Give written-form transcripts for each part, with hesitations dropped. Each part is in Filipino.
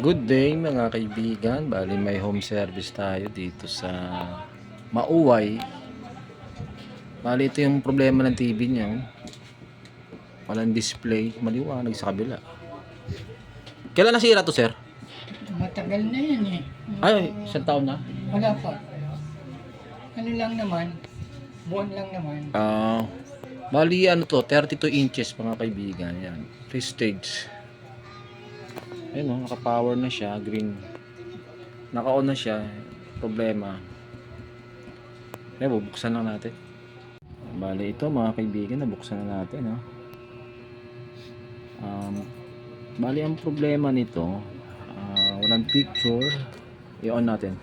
Good day mga kaibigan, bali may home service tayo dito sa Mauway. Bali ito yung problema ng TV niya, oh. Walang display, maliwanag sa kabila. Kailan nasira to, sir? Matagal na yan eh. Ay, isang taon na? Wala pa. Ano lang naman, buwan lang naman. Bali ano to, 32 inches mga kaibigan, yan. Prestige. Ayun, oh, naka-power na siya, green. Naka-on na siya, problema. Bubuksan lang natin. Bali ito mga kaibigan, nabuksan na natin, oh. Bali ang problema nito, walang picture. I-on natin.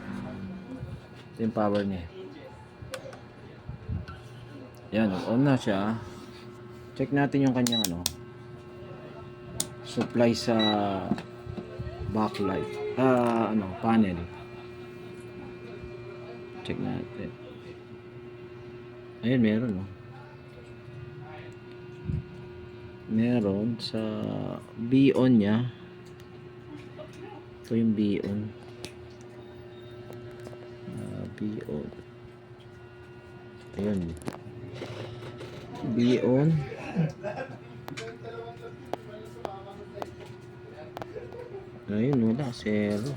Ito yung power niya. Yan, on na siya. Check natin yung kanyang supply sa backlight. Panel. Check natin. Ayun, meron, no. Meron sa B-on niya. Ito yung B-on. B-on. Ayun. B-on. Ayun, wala. Zero.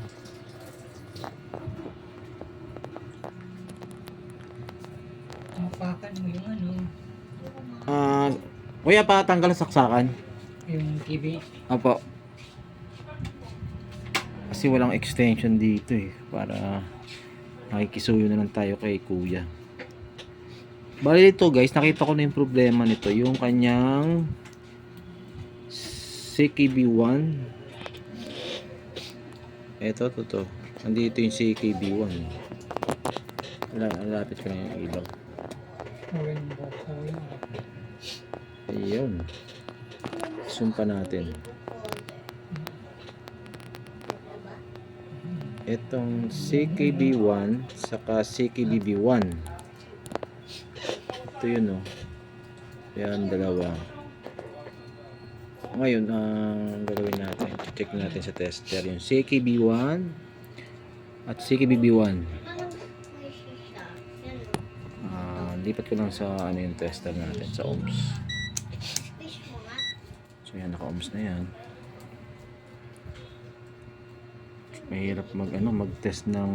Tapakan mo yung Kuya, patanggal ang saksakan. yung TV. Opo. Kasi walang extension dito eh. Para makikisuyo na lang tayo kay kuya. Bali ito guys, nakita ko na yung problema nito. Yung kanyang CKB1. Ito, to. Nandito yung CKB1. Lapit ko na yung ilaw. Ayun. Sumpa natin. Itong CKB1 saka CKBB1. Ito yun, oh. Yan, dalawa. Ngayon, ang gagawin natin, check natin sa tester yung CKB1 at CKBB1. Lipat ko lang sa yung tester natin sa ohms. So yan, naka-ohms na yan. Mahirap mag-test ng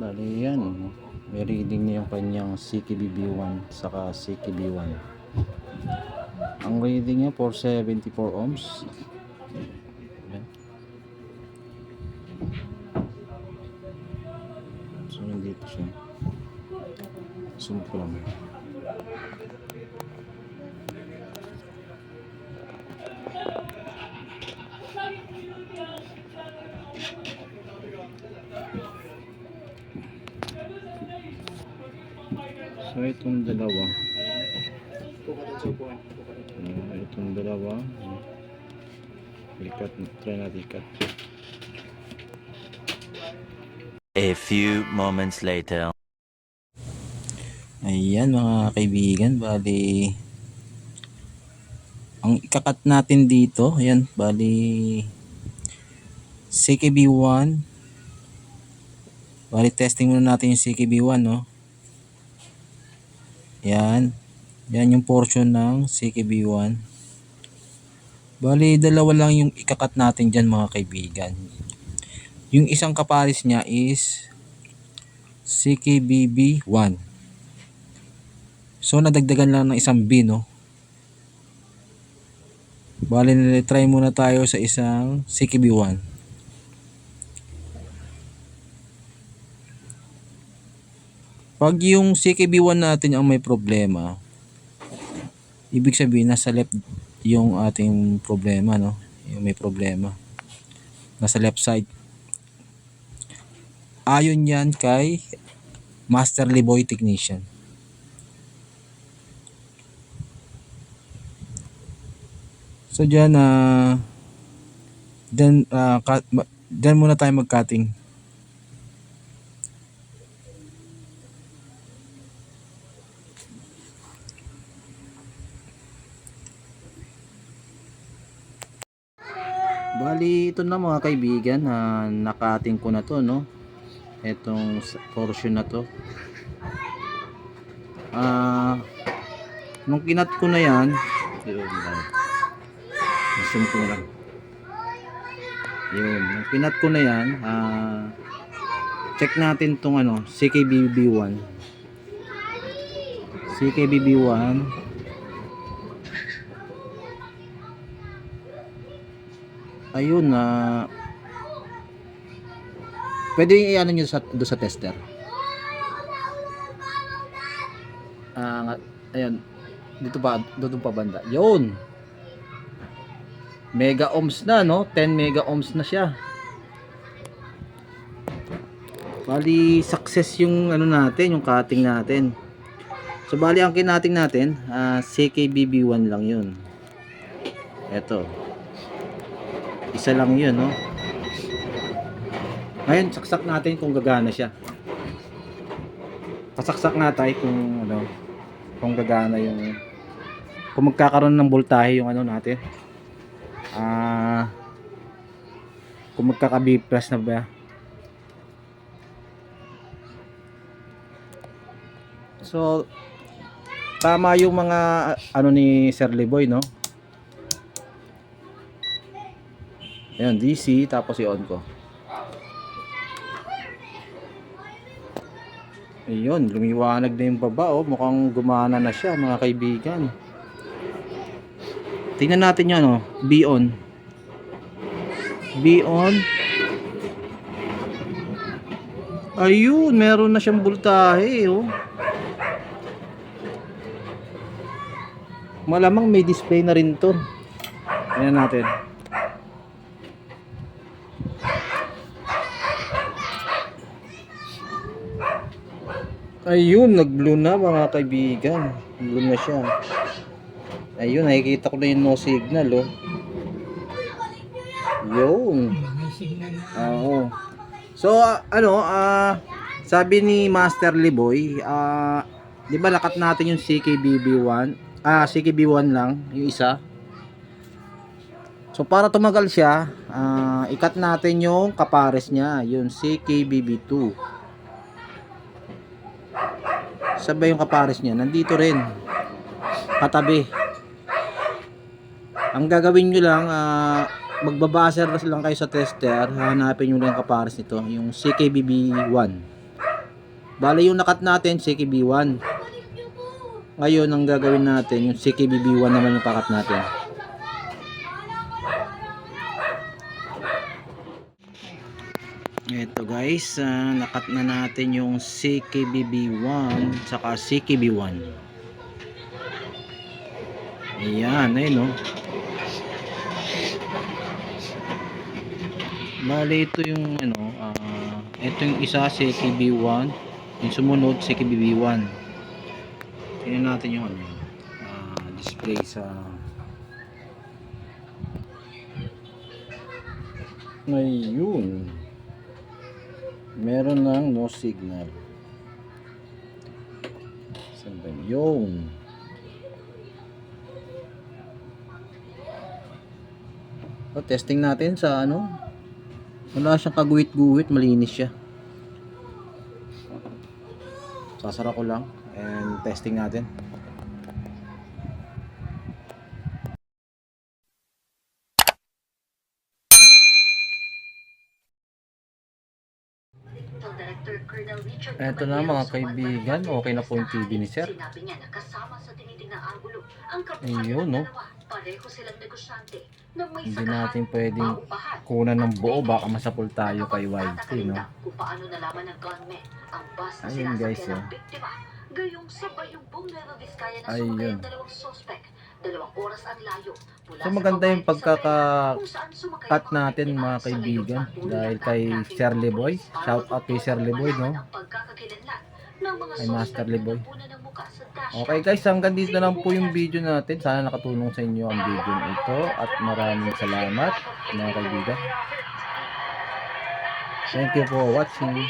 bali yan, may reading niya yung kanyang CKBB1 saka CKB1. Ang reading niya 474 ohms. Ayan. So nandito siya. Zoom ko lang. So itong dalawa, ikat, try natin ikat. A few moments later. Ayan mga kaibigan, bali ang ikakat natin dito, ayan, bali CKB1. Bali testing muna natin yung CKB1, no. Yan. Yan yung portion ng CKB1. Bali dalawa lang yung ikakat natin dyan mga kaibigan. Yung isang kapares niya is CKBB1. So nadagdagan lang ng isang B, no. Bali try muna tayo sa isang CKB1. Pag yung CKB1 natin ang may problema, ibig sabihin nasa left yung ating problema, no. Yung may problema nasa left side. Ayon yan kay Master Liboy Technician. So dyan dyan muna tayo mag-cutting. Bali, ito na mga kaibigan, nakating ko na to, no? Itong portion na to. Nung kinat ko na yan, zoom ko na lang. Yun, nung kinat ko na yan, check natin tong ano, CKBB1. CKBB1. Ayun, pwede i-ano nyo do sa tester. Ayun, dito pa banda. Yun. Mega ohms na, no? 10 mega ohms na siya. Bali, success yung ano natin, yung cutting natin. So, bali, ang kinating natin, CKBB1 lang yun. Eto. Isa lang yun, no? Ngayon, saksak natin kung gagana siya. Pasaksak natin kung ano, kung gagana yung, kung magkakaroon ng voltahe yung ano natin. Kung magkaka-B plus na ba. So, tama yung mga ano ni Sir Liboy, no? Ayan, DC, tapos i-on ko. Ayun, lumiwanag na yung baba, oh. Mukhang gumana na siya, mga kaibigan. Tingnan natin yan, oh. B on. B on. Ayun, meron na siyang voltahe, oh. Malamang may display na rin to. Tingnan natin. Ayun, nag-blue na mga kaibigan. Blue na siya. Ayun, nakikita ko na yung no signal, oh. Yun. May signal na. Oo. So, sabi ni Master Liboy, di ba nakat natin yung CKBB1? CKB1 lang, yung isa. So, para tumagal siya, ikat natin yung kapares niya, yung CKBB2. Sabay yung kapares niya, nandito rin, katabi. Ang gagawin nyo lang, magbabaser lang kayo sa tester, hanapin nyo lang yung kapares nito, yung CKBB1. Bale yung nakat natin, CKB1. Ngayon, ang gagawin natin, yung CKBB1 naman yung kakat natin. Ito guys, nakat na natin yung CKBB1 saka CKB1. Ayan, ayun, no? Bale, ito yung ano, ito yung isa CKB1, yung sumunod CKBB1. Tingnan natin yung ano, display sa ayun. Meron lang no signal. Saan ba yun? Testing natin sa ano. Wala siyang kaguhit-guhit, malinis siya. Sasara ko lang and testing natin. Eto na mga kaibigan, okay na po yung TV ni Sir. Ayun, no? Hindi natin pwedeng kunan ng buo, baka masapul tayo kay YT, no? Ayun guys, oh. Ayun. So maganda yung pagkaka-cut natin mga kaibigan dahil kay Sir Liboy. Shout out kay Sir Liboy, no? Kay Master Liboy. Okay guys, hanggang dito na lang po yung video natin. Sana nakatulong sa inyo ang video ito at maraming salamat mga kaibigan. Thank you for watching.